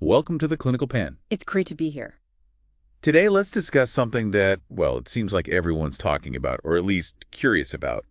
Welcome to the Clinical Pen. It's great to be here. Today, let's discuss something that, well, it seems like everyone's talking about, or at least curious about.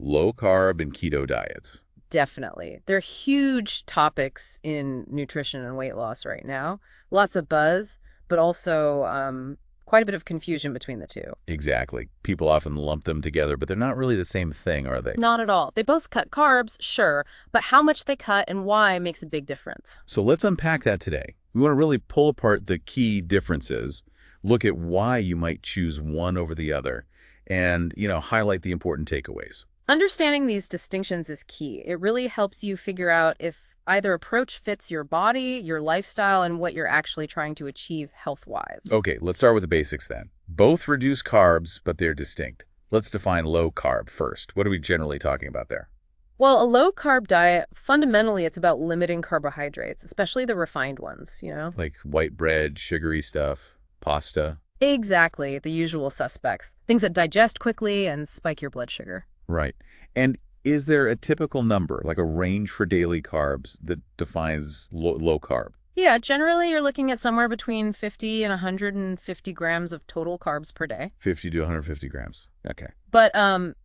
Low carb and keto diets. Definitely. They're huge topics in nutrition and weight loss right now. Lots of buzz, but also quite a bit of confusion between the two. Exactly. People often lump them together, but they're not really the same thing, are they? Not at all. They both cut carbs, sure, but how much they cut and why makes a big difference. So let's unpack that today. We want to really pull apart the key differences, look at why you might choose one over the other, and, highlight the important takeaways. Understanding these distinctions is key. It really helps you figure out if either approach fits your body, your lifestyle, and what you're actually trying to achieve health-wise. Okay, let's start with the basics then. Both reduce carbs, but they're distinct. Let's define low carb first. What are we generally talking about there? Well, a low-carb diet, fundamentally, it's about limiting carbohydrates, especially the refined ones, Like white bread, sugary stuff, pasta? Exactly, the usual suspects. Things that digest quickly and spike your blood sugar. Right. And is there a typical number, like a range for daily carbs that defines low carb? Yeah, generally you're looking at somewhere between 50 and 150 grams of total carbs per day. 50 to 150 grams. Okay. But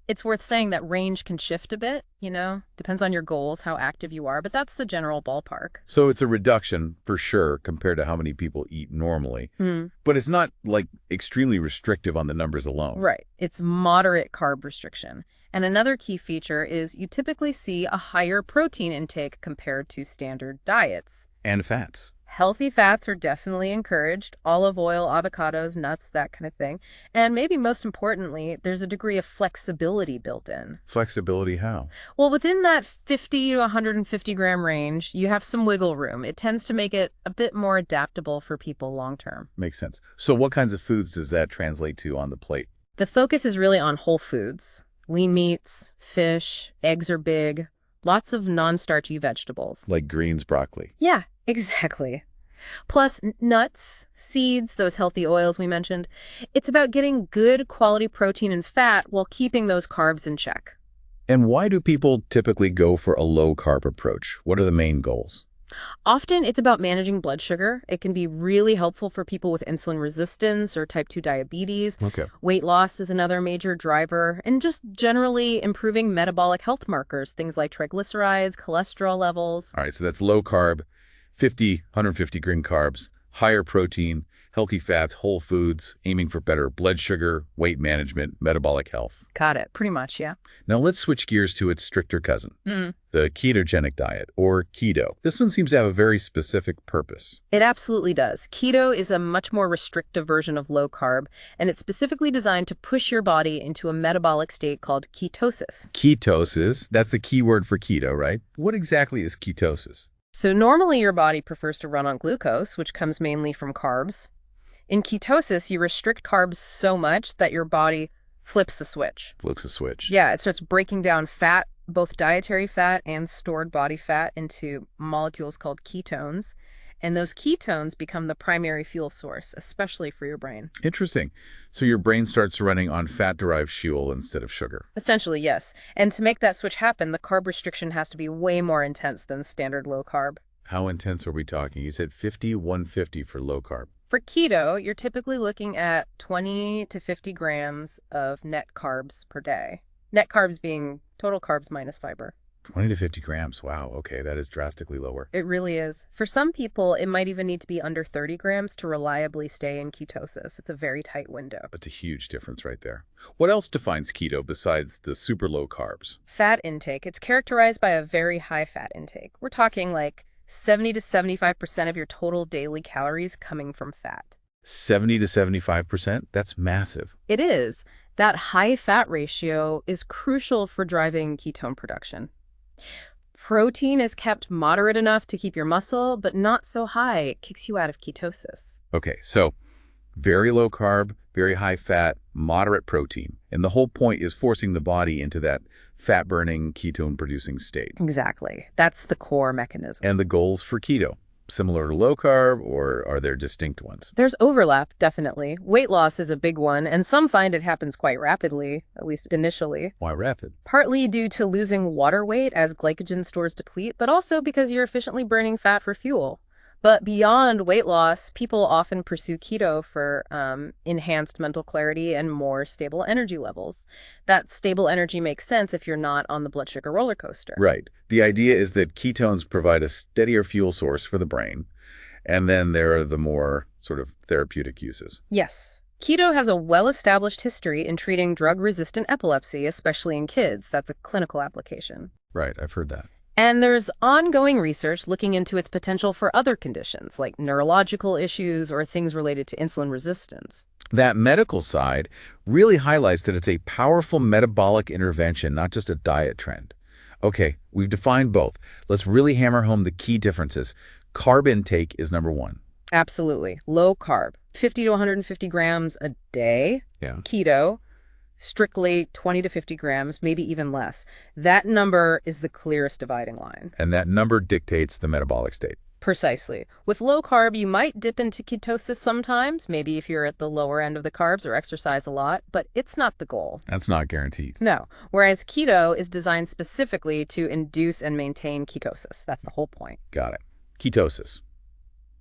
it's worth saying that range can shift a bit, Depends on your goals, how active you are, but that's the general ballpark. So it's a reduction for sure compared to how many people eat normally. But it's not like extremely restrictive on the numbers alone. Right. It's moderate carb restriction. And another key feature is you typically see a higher protein intake compared to standard diets. And fats. Healthy fats are definitely encouraged, olive oil, avocados, nuts, that kind of thing. And maybe most importantly, there's a degree of flexibility built in. Flexibility how? Well, within that 50 to 150 gram range, you have some wiggle room. It tends to make it a bit more adaptable for people long term. Makes sense. So what kinds of foods does that translate to on the plate? The focus is really on whole foods. Lean meats, fish, eggs are big, lots of non-starchy vegetables. Like greens, broccoli. Yeah, exactly. Plus nuts, seeds, those healthy oils we mentioned. It's about getting good quality protein and fat while keeping those carbs in check. And why do people typically go for a low-carb approach? What are the main goals? Often it's about managing blood sugar. It can be really helpful for people with insulin resistance or type 2 diabetes. Okay. Weight loss is another major driver, and just generally improving metabolic health markers, things like triglycerides, cholesterol levels. All right, so that's low carb, 150 green carbs, higher protein, healthy fats, whole foods, aiming for better blood sugar, weight management, metabolic health. Got it. Pretty much, yeah. Now let's switch gears to its stricter cousin, the ketogenic diet, or keto. This one seems to have a very specific purpose. It absolutely does. Keto is a much more restrictive version of low carb, and it's specifically designed to push your body into a metabolic state called ketosis. Ketosis, that's the key word for keto, right? What exactly is ketosis? So normally your body prefers to run on glucose, which comes mainly from carbs. In ketosis, you restrict carbs so much that your body flips the switch. Flips a switch. Yeah, it starts breaking down fat, both dietary fat and stored body fat, into molecules called ketones. And those ketones become the primary fuel source, especially for your brain. Interesting. So your brain starts running on fat-derived fuel instead of sugar. Essentially, yes. And to make that switch happen, the carb restriction has to be way more intense than standard low carb. How intense are we talking? You said 50, 150 for low carb. For keto, you're typically looking at 20 to 50 grams of net carbs per day. Net carbs being total carbs minus fiber. 20 to 50 grams. Wow. Okay. That is drastically lower. It really is. For some people, it might even need to be under 30 grams to reliably stay in ketosis. It's a very tight window. That's a huge difference right there. What else defines keto besides the super low carbs? Fat intake. It's characterized by a very high fat intake. We're talking like 70 to 75% of your total daily calories coming from fat. 70 to 75%? That's massive. It is. That high fat ratio is crucial for driving ketone production. Protein is kept moderate enough to keep your muscle, but not so high it kicks you out of ketosis. Okay, so very low carb, very high fat, moderate protein. And the whole point is forcing the body into that fat-burning, ketone-producing state. Exactly. That's the core mechanism. And the goals for keto? Similar to low carb, or are there distinct ones? There's overlap, definitely. Weight loss is a big one, and some find it happens quite rapidly, at least initially. Why rapid? Partly due to losing water weight as glycogen stores deplete, but also because you're efficiently burning fat for fuel. But beyond weight loss, people often pursue keto for enhanced mental clarity and more stable energy levels. That stable energy makes sense if you're not on the blood sugar roller coaster. Right. The idea is that ketones provide a steadier fuel source for the brain, and then there are the more sort of therapeutic uses. Yes. Keto has a well-established history in treating drug-resistant epilepsy, especially in kids. That's a clinical application. Right, I've heard that. And there's ongoing research looking into its potential for other conditions, like neurological issues or things related to insulin resistance. That medical side really highlights that it's a powerful metabolic intervention, not just a diet trend. Okay, we've defined both. Let's really hammer home the key differences. Carb intake is number one. Absolutely. Low carb, 50 to 150 grams a day. Yeah. Keto, strictly 20 to 50 grams, maybe even less. That number is the clearest dividing line. And that number dictates the metabolic state. Precisely. With low carb, you might dip into ketosis sometimes, maybe if you're at the lower end of the carbs or exercise a lot, but it's not the goal. That's not guaranteed. No. Whereas keto is designed specifically to induce and maintain ketosis. That's the whole point. Got it. Ketosis.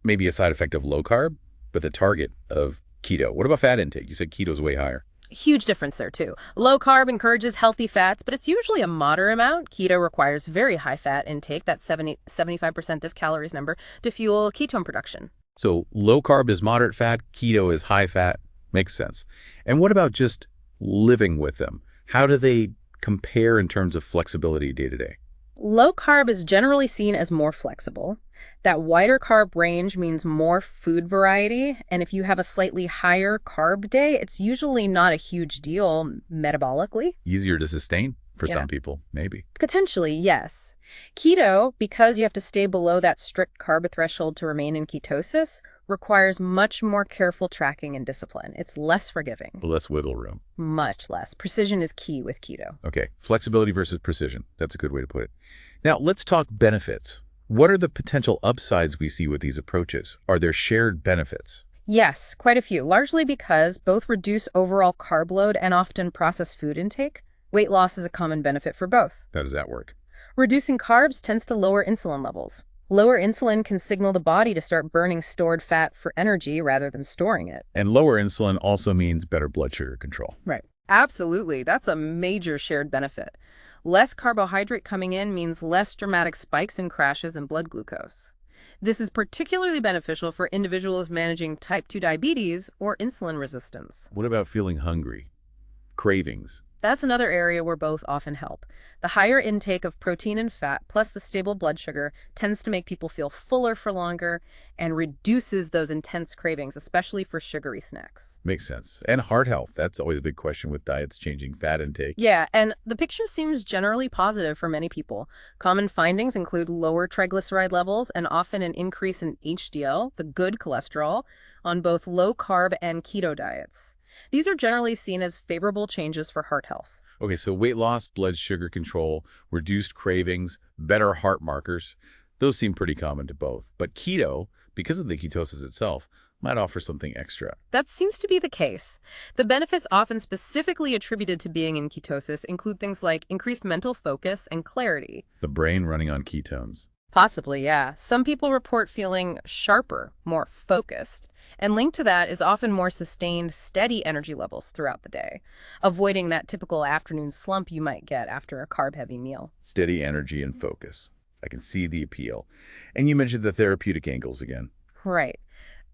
Maybe a side effect of low carb, but the target of keto. What about fat intake? You said keto's way higher. Huge difference there, too. Low carb encourages healthy fats, but it's usually a moderate amount. Keto requires very high fat intake, that's 75% of calories number, to fuel ketone production. So low carb is moderate fat, keto is high fat. Makes sense. And what about just living with them? How do they compare in terms of flexibility day to day? Low carb is generally seen as more flexible. That wider carb range means more food variety, and if you have a slightly higher carb day, it's usually not a huge deal metabolically. Easier to sustain for some people, maybe. Potentially, yes. Keto, because you have to stay below that strict carb threshold to remain in ketosis, requires much more careful tracking and discipline. It's less forgiving. Less wiggle room. Much less. Precision is key with keto. Okay, flexibility versus precision. That's a good way to put it. Now, let's talk benefits. What are the potential upsides we see with these approaches? Are there shared benefits? Yes, quite a few, largely because both reduce overall carb load and often processed food intake. Weight loss is a common benefit for both. How does that work? Reducing carbs tends to lower insulin levels. Lower insulin can signal the body to start burning stored fat for energy rather than storing it. And lower insulin also means better blood sugar control. Right. Absolutely. That's a major shared benefit. Less carbohydrate coming in means less dramatic spikes and crashes in blood glucose. This is particularly beneficial for individuals managing type 2 diabetes or insulin resistance. What about feeling hungry? Cravings? That's another area where both often help. The higher intake of protein and fat, plus the stable blood sugar, tends to make people feel fuller for longer and reduces those intense cravings, especially for sugary snacks. Makes sense. And heart health. That's always a big question with diets changing fat intake. Yeah, and the picture seems generally positive for many people. Common findings include lower triglyceride levels and often an increase in HDL, the good cholesterol, on both low-carb and keto diets. These are generally seen as favorable changes for heart health. Okay, so weight loss, blood sugar control, reduced cravings, better heart markers, those seem pretty common to both. But keto, because of the ketosis itself, might offer something extra. That seems to be the case. The benefits often specifically attributed to being in ketosis include things like increased mental focus and clarity. The brain running on ketones. Possibly, yeah. Some people report feeling sharper, more focused, and linked to that is often more sustained, steady energy levels throughout the day, avoiding that typical afternoon slump you might get after a carb-heavy meal. Steady energy and focus. I can see the appeal. And you mentioned the therapeutic angles again. Right.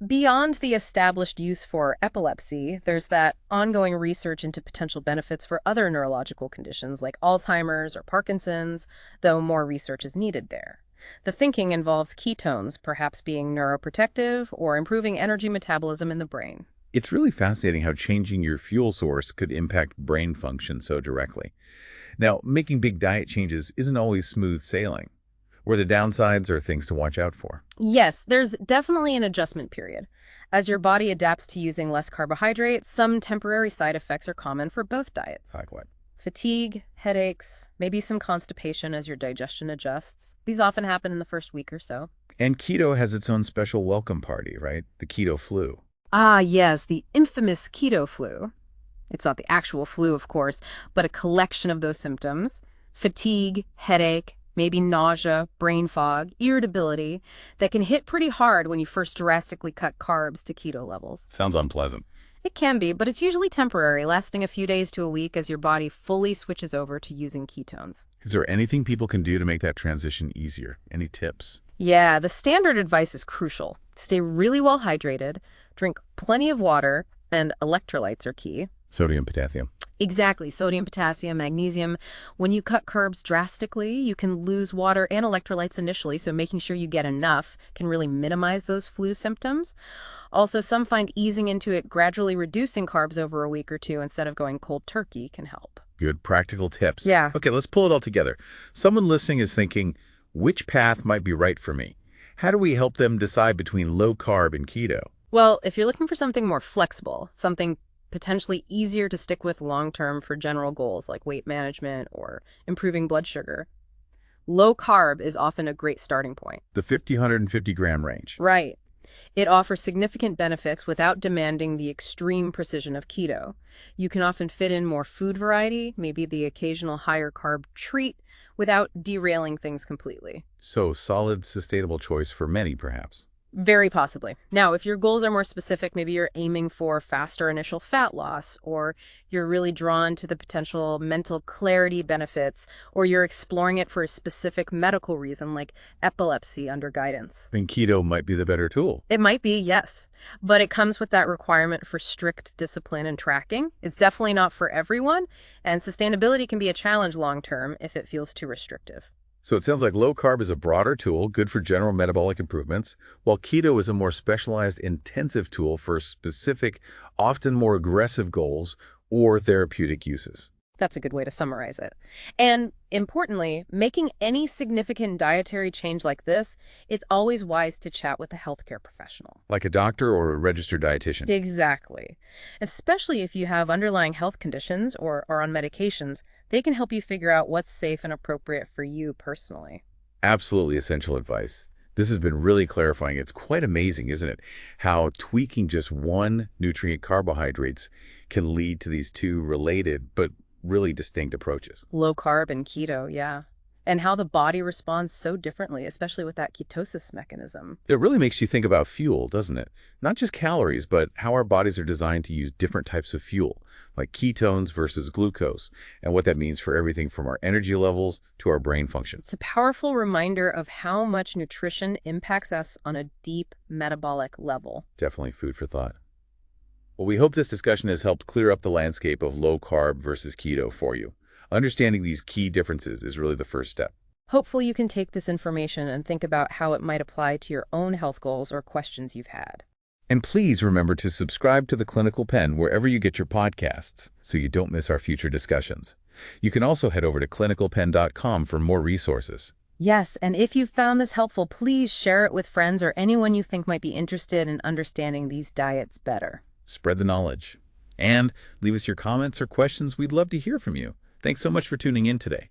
Beyond the established use for epilepsy, there's that ongoing research into potential benefits for other neurological conditions like Alzheimer's or Parkinson's, though more research is needed there. The thinking involves ketones, perhaps being neuroprotective or improving energy metabolism in the brain. It's really fascinating how changing your fuel source could impact brain function so directly. Now, making big diet changes isn't always smooth sailing. Where the downsides are things to watch out for. Yes, there's definitely an adjustment period. As your body adapts to using less carbohydrates, some temporary side effects are common for both diets. Like what? Fatigue, headaches, maybe some constipation as your digestion adjusts. These often happen in the first week or so. And keto has its own special welcome party, right? The keto flu. Ah, yes, the infamous keto flu. It's not the actual flu, of course, but a collection of those symptoms. Fatigue, headache, maybe nausea, brain fog, irritability, that can hit pretty hard when you first drastically cut carbs to keto levels. Sounds unpleasant. It can be, but it's usually temporary, lasting a few days to a week as your body fully switches over to using ketones. Is there anything people can do to make that transition easier? Any tips? Yeah, the standard advice is crucial. Stay really well hydrated, drink plenty of water, and electrolytes are key. Sodium, potassium. Exactly. Sodium, potassium, magnesium. When you cut carbs drastically, you can lose water and electrolytes initially, so making sure you get enough can really minimize those flu symptoms. Also, some find easing into it, gradually reducing carbs over a week or two instead of going cold turkey can help. Good practical tips. Yeah. Okay, let's pull it all together. Someone listening is thinking, which path might be right for me? How do we help them decide between low carb and keto? Well, if you're looking for something more flexible, something potentially easier to stick with long-term for general goals like weight management or improving blood sugar, low carb is often a great starting point. The 150 gram range. Right. It offers significant benefits without demanding the extreme precision of keto. You can often fit in more food variety, maybe the occasional higher carb treat, without derailing things completely. So, solid, sustainable choice for many, perhaps. Very possibly. Now, if your goals are more specific, maybe you're aiming for faster initial fat loss, or you're really drawn to the potential mental clarity benefits, or you're exploring it for a specific medical reason like epilepsy under guidance. Then keto might be the better tool. It might be, yes, but it comes with that requirement for strict discipline and tracking. It's definitely not for everyone, and sustainability can be a challenge long term if it feels too restrictive. So it sounds like low carb is a broader tool, good for general metabolic improvements, while keto is a more specialized, intensive tool for specific, often more aggressive goals or therapeutic uses. That's a good way to summarize it. And importantly, making any significant dietary change like this, it's always wise to chat with a healthcare professional. Like a doctor or a registered dietitian. Exactly. Especially if you have underlying health conditions or are on medications, they can help you figure out what's safe and appropriate for you personally. Absolutely essential advice. This has been really clarifying. It's quite amazing, isn't it? How tweaking just one nutrient carbohydrates can lead to these two related but really distinct approaches. Low carb and keto, yeah. And how the body responds so differently, especially with that ketosis mechanism. It really makes you think about fuel, doesn't it? Not just calories, but how our bodies are designed to use different types of fuel, like ketones versus glucose, and what that means for everything from our energy levels to our brain function. It's a powerful reminder of how much nutrition impacts us on a deep metabolic level. Definitely food for thought. Well, we hope this discussion has helped clear up the landscape of low carb versus keto for you. Understanding these key differences is really the first step. Hopefully you can take this information and think about how it might apply to your own health goals or questions you've had. And please remember to subscribe to The Clinical Pen wherever you get your podcasts so you don't miss our future discussions. You can also head over to clinicalpen.com for more resources. Yes, and if you found this helpful, please share it with friends or anyone you think might be interested in understanding these diets better. Spread the knowledge. And leave us your comments or questions. We'd love to hear from you. Thanks so much for tuning in today.